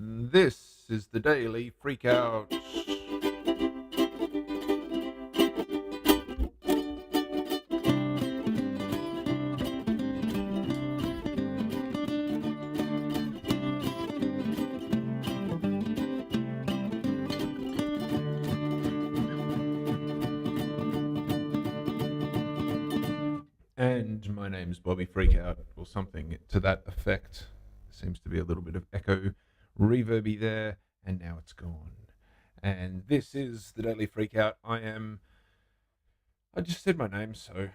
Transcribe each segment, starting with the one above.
This is the Daily Freak Out. And my name's Bobby Freakout, or something to that effect. Seems to be a little bit of echo reverby there, and now it's gone. And this is the Daily Freakout. I just said my name, so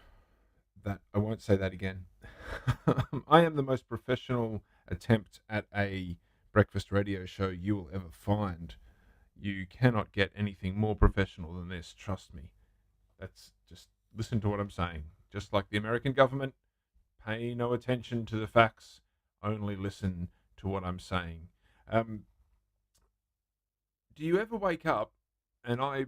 that I won't say that again. I am the most professional attempt at a breakfast radio show you will ever find. You cannot get anything more professional than this, trust me. That's just listen to what I'm saying. Just like the American government, pay no attention to the facts, only listen to what I'm saying. Do you ever wake up, and I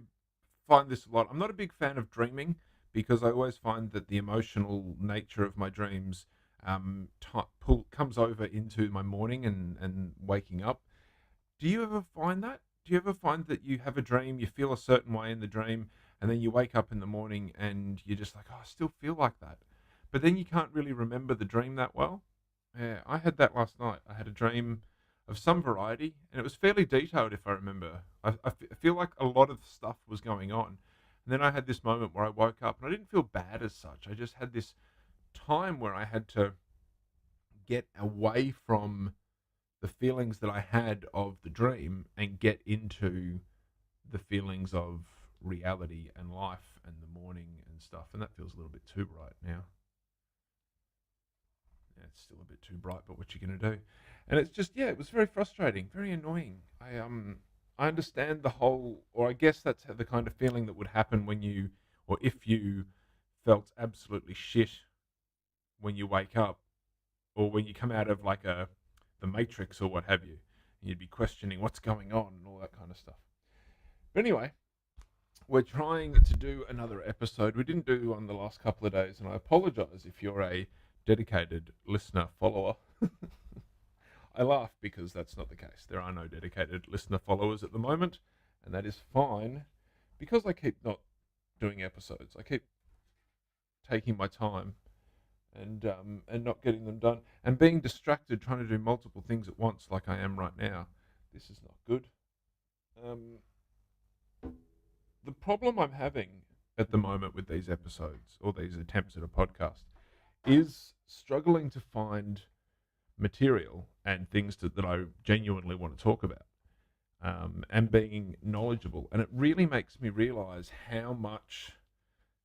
find this a lot, I'm not a big fan of dreaming because I always find that the emotional nature of my dreams comes over into my morning and waking up. Do you ever find that? Do you ever find that you have a dream, you feel a certain way in the dream, and then you wake up in the morning and you're just like, oh, I still feel like that. But then you can't really remember the dream that well? Yeah, I had that last night. I had a dream of some variety, and it was fairly detailed if I remember. I feel like a lot of stuff was going on. And then I had this moment where I woke up, and I didn't feel bad as such. I just had this time where I had to get away from the feelings that I had of the dream and get into the feelings of reality and life and the morning and stuff. And that feels a little bit too bright now. Yeah, it's still a bit too bright, but what you gonna do? And it's just, yeah, it was very frustrating, very annoying. I understand the whole, or I guess that's the kind of feeling that would happen when you, or if you felt absolutely shit when you wake up, or when you come out of like the Matrix or what have you. You'd be questioning what's going on and all that kind of stuff. But anyway, we're trying to do another episode. We didn't do one the last couple of days, and I apologize if you're a dedicated listener follower. I laugh because that's not the case. There are no dedicated listener followers at the moment, and that is fine because I keep not doing episodes. I keep taking my time and not getting them done and being distracted trying to do multiple things at once like I am right now. This is not good. The problem I'm having at the moment with these episodes or these attempts at a podcast is struggling to find material and things that I genuinely want to talk about, and being knowledgeable. And it really makes me realize how much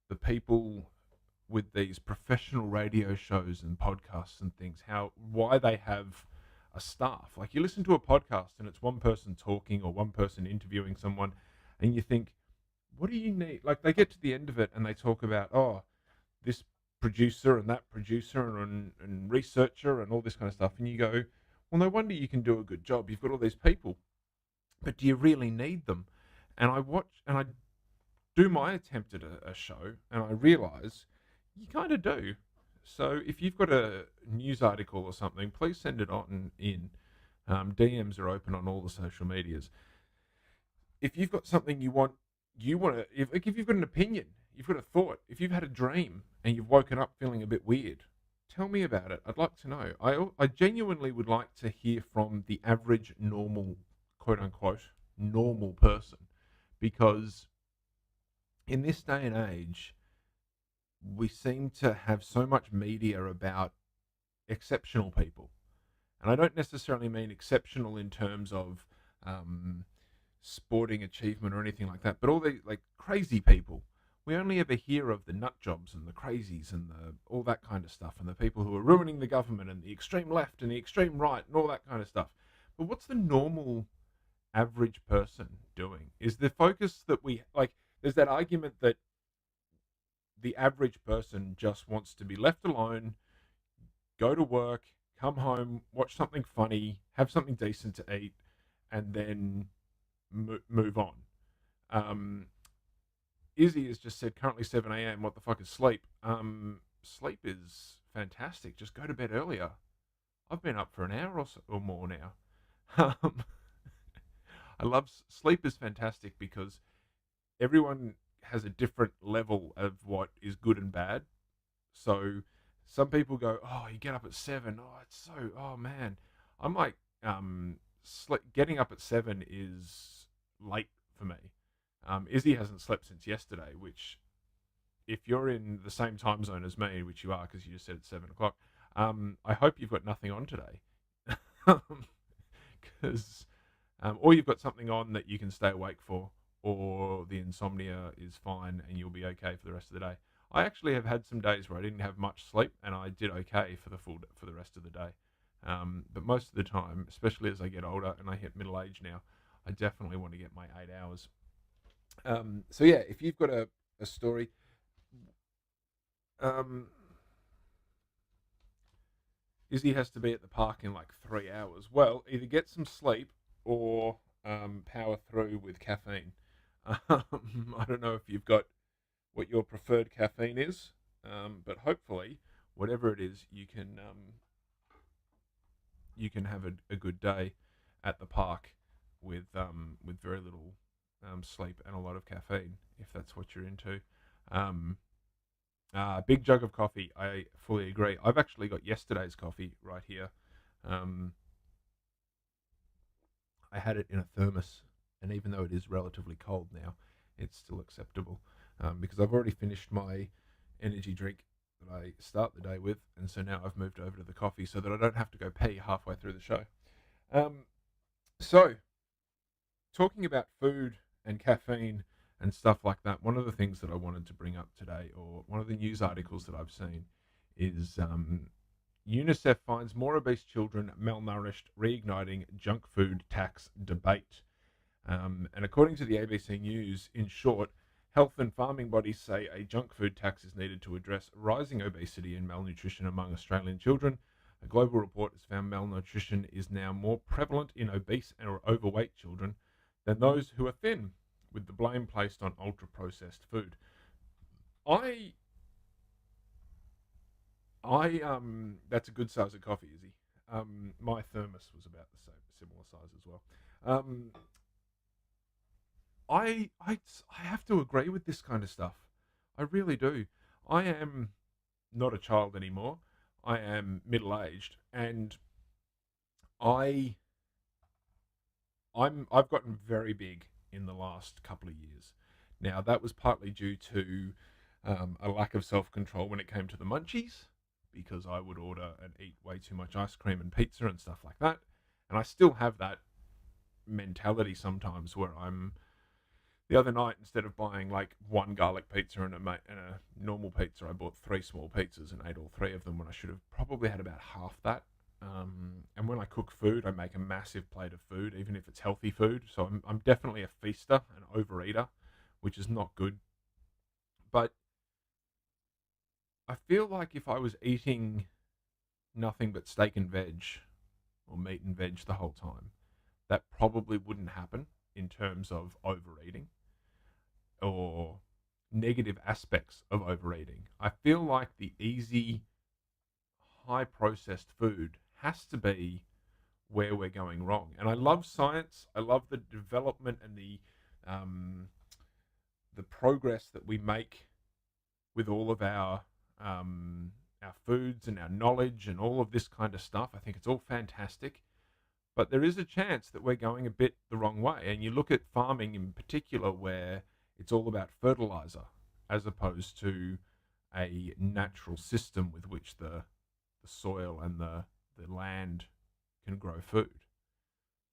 the people with these professional radio shows and podcasts and things, why they have a staff. Like you listen to a podcast and it's one person talking or one person interviewing someone, and you think, what do you need? Like they get to the end of it and they talk about, oh, this producer and that producer and researcher and all this kind of stuff. And you go, well, no wonder you can do a good job. You've got all these people, but do you really need them? And I watch and I do my attempt at a show and I realize you kind of do. So if you've got a news article or something, please send it on in. DMs are open on all the social medias. If you've got something you want to, if you've got an opinion, you've got a thought, if you've had a dream and you've woken up feeling a bit weird, tell me about it. I'd like to know. I genuinely would like to hear from the average normal, quote unquote, normal person, because in this day and age, we seem to have so much media about exceptional people. And I don't necessarily mean exceptional in terms of sporting achievement or anything like that, but all the like crazy people. We only ever hear of the nut jobs and the crazies and all that kind of stuff, and the people who are ruining the government and the extreme left and the extreme right and all that kind of stuff. But what's the normal average person doing? Is the focus that we like, there's that argument that the average person just wants to be left alone, go to work, come home, watch something funny, have something decent to eat, and then move on. Izzy has just said currently 7 a.m. What the fuck is sleep? Sleep is fantastic. Just go to bed earlier. I've been up for an hour or more now. Sleep is fantastic because everyone has a different level of what is good and bad. So some people go, "Oh, you get up at 7. Oh, it's so. Oh man." I'm like, getting up at 7 is late for me. Izzy hasn't slept since yesterday, which, if you're in the same time zone as me, which you are because you just said it's 7 o'clock, I hope you've got nothing on today, because or you've got something on that you can stay awake for, or the insomnia is fine and you'll be okay for the rest of the day. I actually have had some days where I didn't have much sleep and I did okay for the rest of the day. But most of the time, especially as I get older and I hit middle age now, I definitely want to get my 8 hours. So yeah, if you've got a story, um, Izzy has to be at the park in like 3 hours. Well, either get some sleep or power through with caffeine. I don't know if you've got what your preferred caffeine is, but hopefully, whatever it is, you can have a good day at the park with very little sleep and a lot of caffeine, if that's what you're into. Um, Big jug of coffee. I fully agree. I've actually got yesterday's coffee right here. Um, I had it in a thermos, and even though it is relatively cold now, it's still acceptable because I've already finished my energy drink that I start the day with, and so now I've moved over to the coffee so that I don't have to go pee halfway through the show. Um, so, talking about food and caffeine and stuff like that, one of the things that I wanted to bring up today, or one of the news articles that I've seen, is UNICEF finds more obese children malnourished, reigniting junk food tax debate. And according to the ABC News, in short, health and farming bodies say a junk food tax is needed to address rising obesity and malnutrition among Australian children. A global report has found malnutrition is now more prevalent in obese or overweight children than those who are thin, with the blame placed on ultra processed food. I that's a good size of coffee, Izzy. My thermos was about the same, similar size as well. Um, I have to agree with this kind of stuff. I really do. I am not a child anymore. I am middle aged, and I I've gotten very big in the last couple of years. Now that was partly due to a lack of self control when it came to the munchies, because I would order and eat way too much ice cream and pizza and stuff like that, and I still have that mentality sometimes where I'm. The other night, instead of buying like one garlic pizza and a normal pizza, I bought three small pizzas and ate all three of them when I should have probably had about half that. And when I cook food, I make a massive plate of food, even if it's healthy food. So I'm definitely a feaster, an overeater, which is not good. But I feel like if I was eating nothing but steak and veg or meat and veg the whole time, that probably wouldn't happen in terms of overeating or negative aspects of overeating. I feel like the easy, high processed food has to be where we're going wrong. And I love science. I love the development and um, the progress that we make with all of our foods and our knowledge and all of this kind of stuff. I think it's all fantastic. But there is a chance that we're going a bit the wrong way. And you look at farming in particular, where it's all about fertilizer as opposed to a natural system with which the soil and the land can grow food.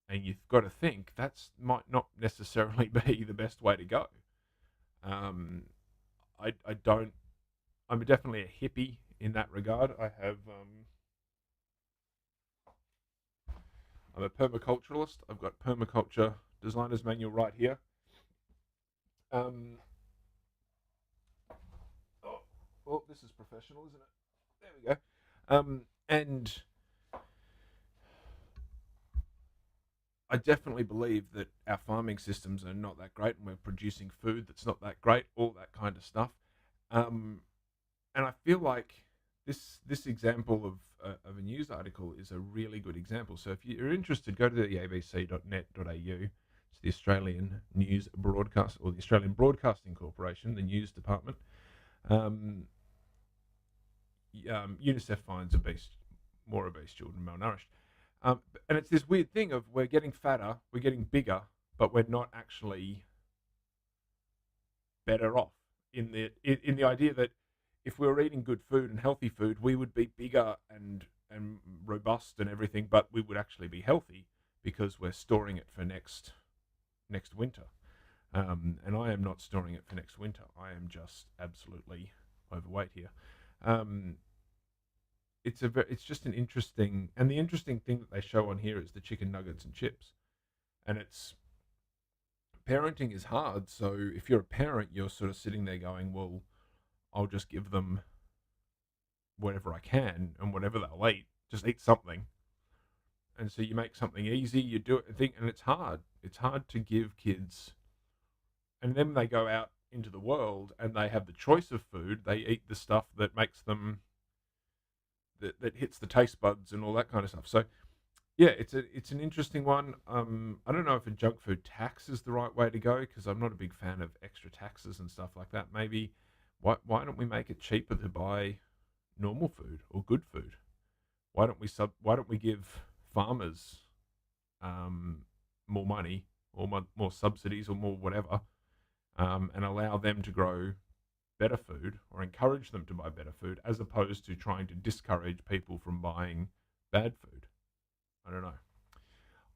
And you've got to think that's might not necessarily be the best way to go. Um, I don't. I'm definitely a hippie in that regard. I'm a permaculturalist. I've got permaculture designer's manual right here. Um, oh, well, this is professional, isn't it? There we go. And I definitely believe that our farming systems are not that great, and we're producing food that's not that great, all that kind of stuff. Um, and I feel like this example of a news article is a really good example. So if you're interested, go to the abc.net.au, It's the Australian News Broadcast, or the Australian Broadcasting Corporation, the news department. UNICEF finds more obese children malnourished. And it's this weird thing of we're getting fatter, we're getting bigger, but we're not actually better off in the idea that if we were eating good food and healthy food, we would be bigger and robust and everything, but we would actually be healthy because we're storing it for next winter. And I am not storing it for next winter. I am just absolutely overweight here. It's just an interesting, and the interesting thing that they show on here is the chicken nuggets and chips, and it's parenting is hard. So if you're a parent, you're sort of sitting there going, well, I'll just give them whatever I can, and whatever they'll eat, just eat something. And so you make something easy, you do it, and it's hard. It's hard to give kids, and then they go out into the world and they have the choice of food. They eat the stuff that makes them, that hits the taste buds and all that kind of stuff. So yeah, it's an interesting one. I don't know if a junk food tax is the right way to go, because I'm not a big fan of extra taxes and stuff like that. Maybe why don't we make it cheaper to buy normal food or good food? Why don't we give farmers more money, or more subsidies, or more whatever, and allow them to grow better food, or encourage them to buy better food, as opposed to trying to discourage people from buying bad food. I don't know.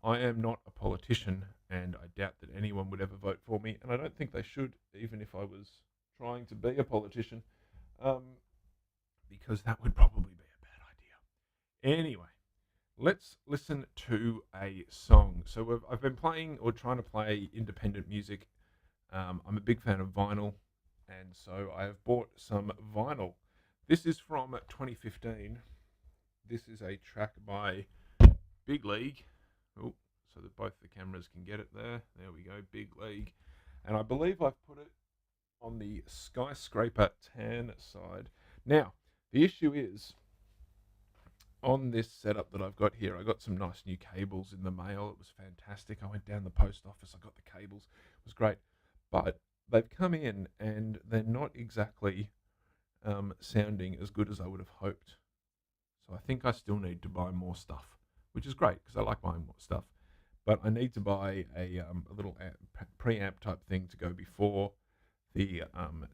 I am not a politician, and I doubt that anyone would ever vote for me, and I don't think they should, even if I was trying to be a politician, because that would probably be a bad idea. Anyway, let's listen to a song. So I've been playing, or trying to play, independent music. I'm a big fan of vinyl, and so I have bought some vinyl. This is from 2015. This is a track by Big League. Oh, so that both the cameras can get it there. There we go, Big League. And I believe I've put it on the Skyscraper tan side. Now, the issue is, on this setup that I've got here, I got some nice new cables in the mail. It was fantastic. I went down the post office, I got the cables. It was great. But they've come in and they're not exactly sounding as good as I would have hoped. So I think I still need to buy more stuff, which is great because I like buying more stuff. But I need to buy a little preamp type thing to go before the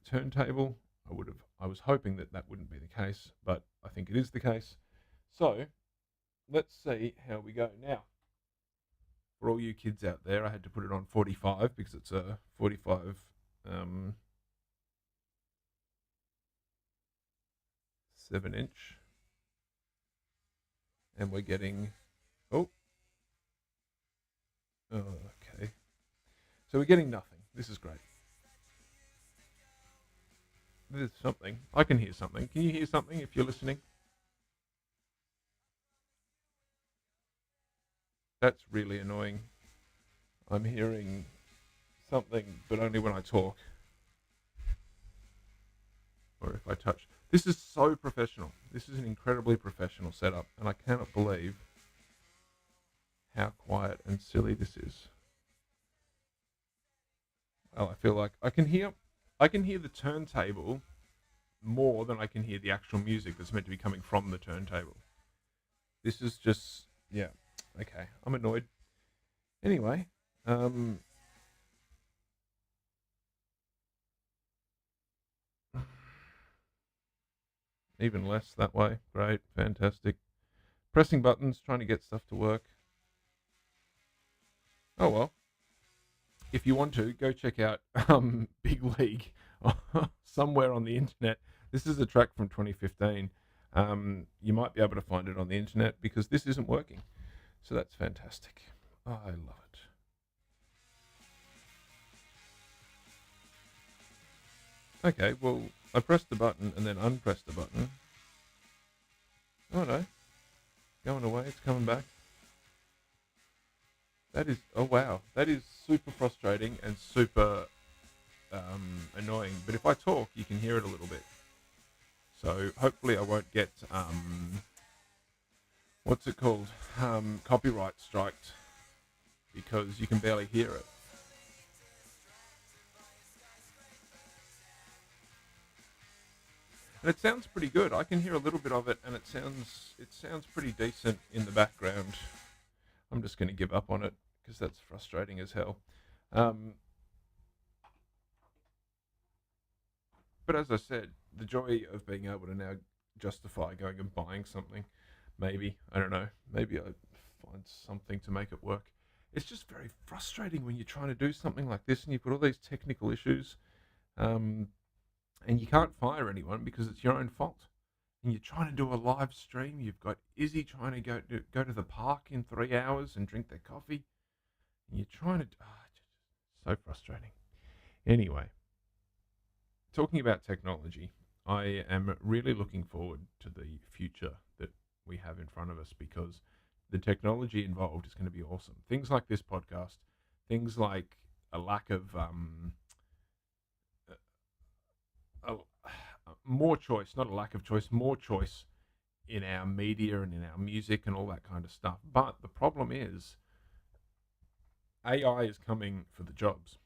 turntable. I was hoping that wouldn't be the case, but I think it is the case. So let's see how we go now. For all you kids out there, I had to put it on 45 because it's a 45 7-inch, and we're getting okay. So we're getting nothing. This is great. There's something. I can hear something. Can you hear something if you're listening? That's really annoying. I'm hearing something, but only when I talk. Or if I touch. This is so professional. This is an incredibly professional setup, and I cannot believe how quiet and silly this is. Well, I feel like I can hear the turntable more than I can hear the actual music that's meant to be coming from the turntable. This is just, yeah, okay. I'm annoyed. Anyway, even less that way. Great, fantastic. Pressing buttons, trying to get stuff to work. Oh well. If you want to, go check out Big League somewhere on the internet. This is a track from 2015. You might be able to find it on the internet because this isn't working. So that's fantastic. Oh, I love it. Okay, well, I pressed the button and then unpressed the button. Oh no. Going away, it's coming back. That is, oh wow, that is super frustrating and super annoying. But if I talk, you can hear it a little bit. So hopefully I won't get, what's it called? Copyright striked because you can barely hear it. And it sounds pretty good. I can hear a little bit of it, and it sounds pretty decent in the background. I'm just going to give up on it because that's frustrating as hell. But as I said, the joy of being able to now justify going and buying something, maybe, I don't know, maybe I find something to make it work. It's just very frustrating when you're trying to do something like this and you've got all these technical issues. And you can't fire anyone because it's your own fault. And you're trying to do a live stream. You've got Izzy trying to go to the park in 3 hours and drink their coffee. And you're trying to... so frustrating. Anyway, talking about technology, I am really looking forward to the future that we have in front of us because the technology involved is going to be awesome. Things like this podcast, things like a lack of... more choice, not a lack of choice, more choice in our media and in our music and all that kind of stuff. But the problem is AI is coming for the jobs.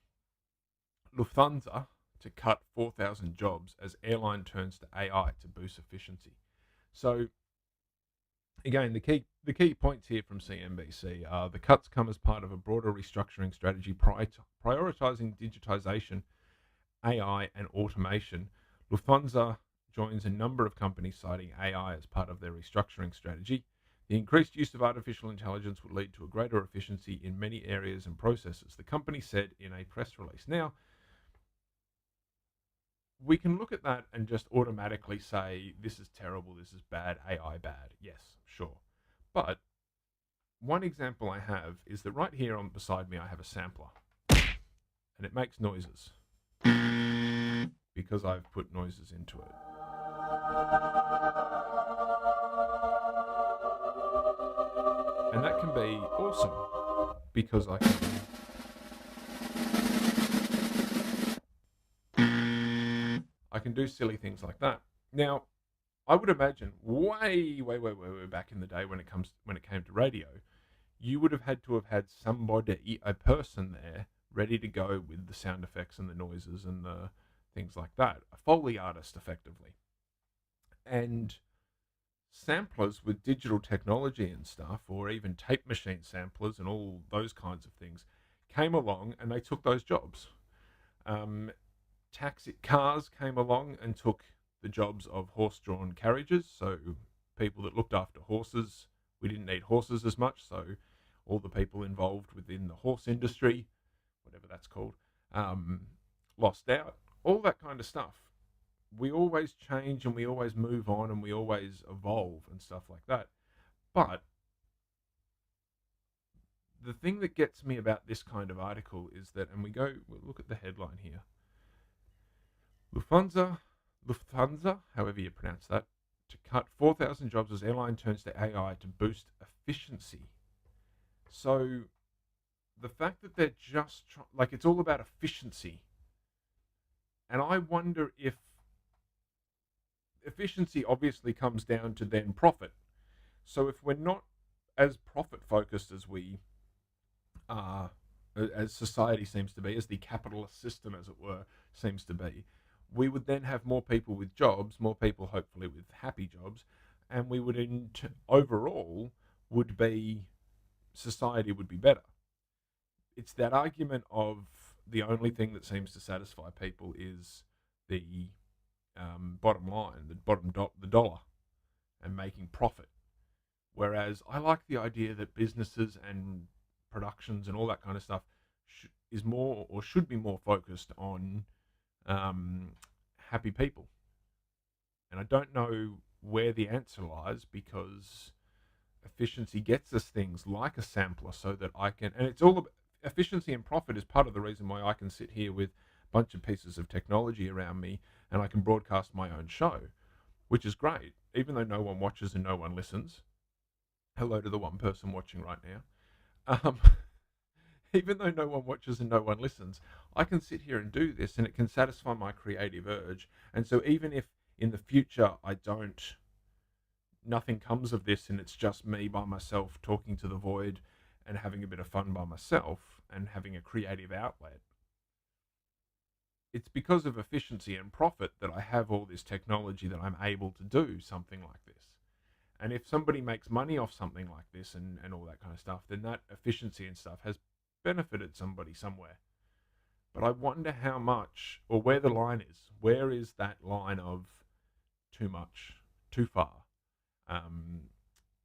Lufthansa to cut 4,000 jobs as airline turns to AI to boost efficiency. So again, the key points here from CNBC are the cuts come as part of a broader restructuring strategy prioritizing digitization, AI and automation. Lufthansa joins a number of companies citing AI as part of their restructuring strategy. The increased use of artificial intelligence would lead to a greater efficiency in many areas and processes, the company said in a press release. Now, we can look at that and just automatically say, this is terrible, this is bad, AI bad. Yes, sure. But one example I have is that right here on beside me, I have a sampler and it makes noises because I've put noises into it. And that can be awesome because I can do silly things like that. Now, I would imagine way back in the day when it came to radio, you would have had somebody, a person there, ready to go with the sound effects and the noises and the things like that. A Foley artist, effectively. And samplers with digital technology and stuff, or even tape machine samplers and all those kinds of things, came along and they took those jobs. Taxi cars came along and took the jobs of horse-drawn carriages, so people that looked after horses. We didn't need horses as much, so all the people involved within the horse industry, whatever that's called, lost out. All that kind of stuff. We always change and we always move on and we always evolve and stuff like that. But the thing that gets me about this kind of article is that, and we'll look at the headline here. Lufthansa, however you pronounce that, to cut 4,000 jobs as airline turns to AI to boost efficiency. So the fact that they're just it's all about efficiency. And I wonder if efficiency obviously comes down to then profit. So if we're not as profit focused as we are, as society seems to be, as the capitalist system, as it were, seems to be, we would then have more people with jobs, more people hopefully with happy jobs, and we would overall society would be better. It's that argument of the only thing that seems to satisfy people is the bottom line, the dollar, and making profit. Whereas I like the idea that businesses and productions and all that kind of stuff should be more focused on happy people. And I don't know where the answer lies, because efficiency gets us things like a sampler so that I can, and it's all about efficiency, and profit is part of the reason why I can sit here with a bunch of pieces of technology around me and I can broadcast my own show, which is great, even though no one watches and no one listens. Hello to the one person watching right now. Even though no one watches and no one listens, I can sit here and do this and it can satisfy my creative urge. And so even if in the future nothing comes of this and it's just me by myself talking to the void and having a bit of fun by myself and having a creative outlet, it's because of efficiency and profit that I have all this technology that I'm able to do something like this. And if somebody makes money off something like this and all that kind of stuff, then that efficiency and stuff has benefited somebody somewhere. But I wonder how much, or where the line is. Where is that line of too much, too far?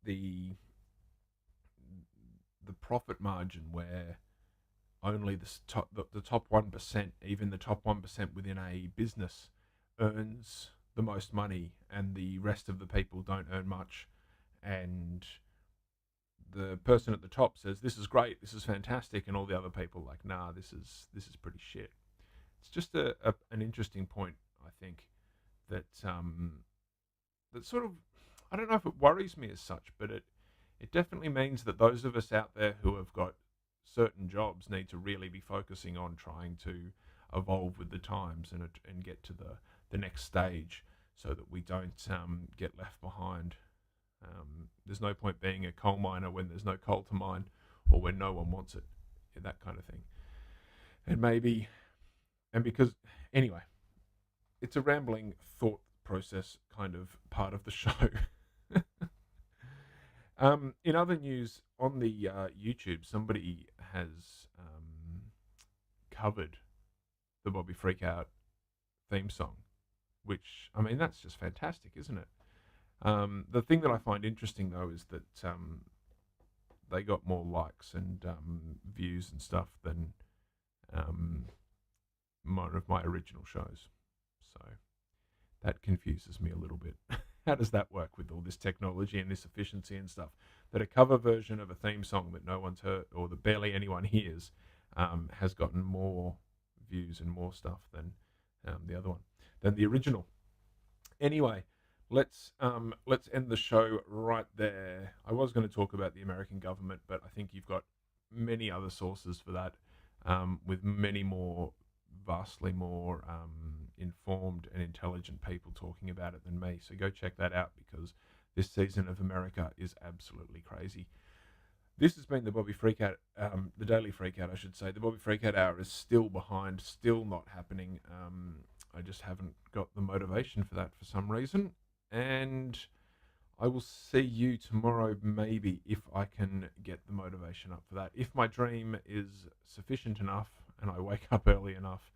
The profit margin where only the top 1%, even the top 1% within a business, earns the most money, and the rest of the people don't earn much, and the person at the top says, "This is great, this is fantastic," and all the other people like, "Nah, this is pretty shit." It's just an interesting point, I think, that that sort of, I don't know if it worries me as such, but it definitely means that those of us out there who have got certain jobs need to really be focusing on trying to evolve with the times and get to the next stage, so that we don't get left behind. There's no point being a coal miner when there's no coal to mine, or when no one wants it, that kind of thing. Because anyway, it's a rambling thought process kind of part of the show. In other news, on the YouTube, somebody has covered the Bobby Freakout theme song, which, I mean, that's just fantastic, isn't it? The thing that I find interesting, though, is that they got more likes and views and stuff than one of my original shows. So that confuses me a little bit. How does that work with all this technology and this efficiency and stuff? That a cover version of a theme song that no one's heard, or that barely anyone hears, has gotten more views and more stuff than the other one, than the original. Anyway, let's end the show right there. I was going to talk about the American government, but I think you've got many other sources for that, with many more, vastly more informed and intelligent people talking about it than me. So go check that out, because this season of America is absolutely crazy. This has been the Bobby Freakout, the Daily Freakout, I should say. The Bobby Freakout Hour is still behind, still not happening. I just haven't got the motivation for that for some reason. And I will see you tomorrow, maybe, if I can get the motivation up for that. If my dream is sufficient enough and I wake up early enough,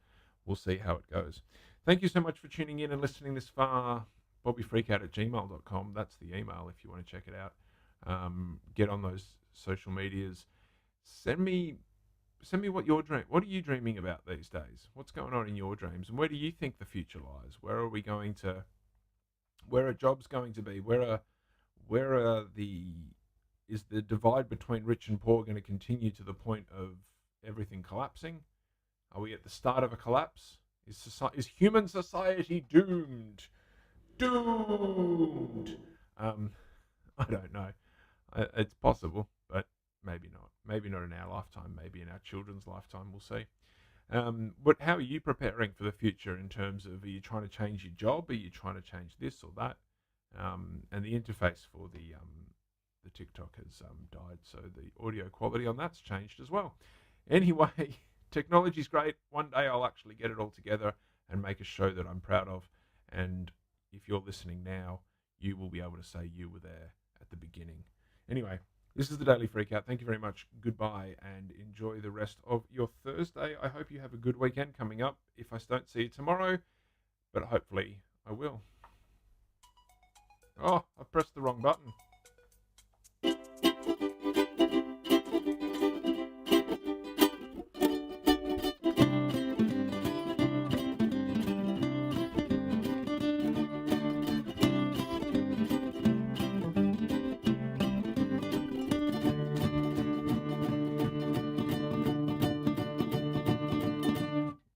we'll see how it goes. Thank you so much for tuning in and listening this far. BobbyFreakout@gmail.com. That's the email if you want to check it out. Get on those social medias. Send me what your dream. What are you dreaming about these days? What's going on in your dreams, and where do you think the future lies? Where are we going to? Where are jobs going to be? Is the divide between rich and poor going to continue to the point of everything collapsing? Are we at the start of a collapse? Is human society doomed? Doomed. I don't know. It's possible, but maybe not. Maybe not in our lifetime. Maybe in our children's lifetime. We'll see. But how are you preparing for the future in terms of, are you trying to change your job? Are you trying to change this or that? And the interface for the TikTok has died, so the audio quality on that's changed as well. Anyway, technology's great. One day I'll actually get it all together and make a show that I'm proud of. And if you're listening now, you will be able to say you were there at the beginning. Anyway, this is the Daily Freakout. Thank you very much. Goodbye, and enjoy the rest of your Thursday. I hope you have a good weekend coming up. If I don't see you tomorrow, but hopefully I will. Oh, I pressed the wrong button.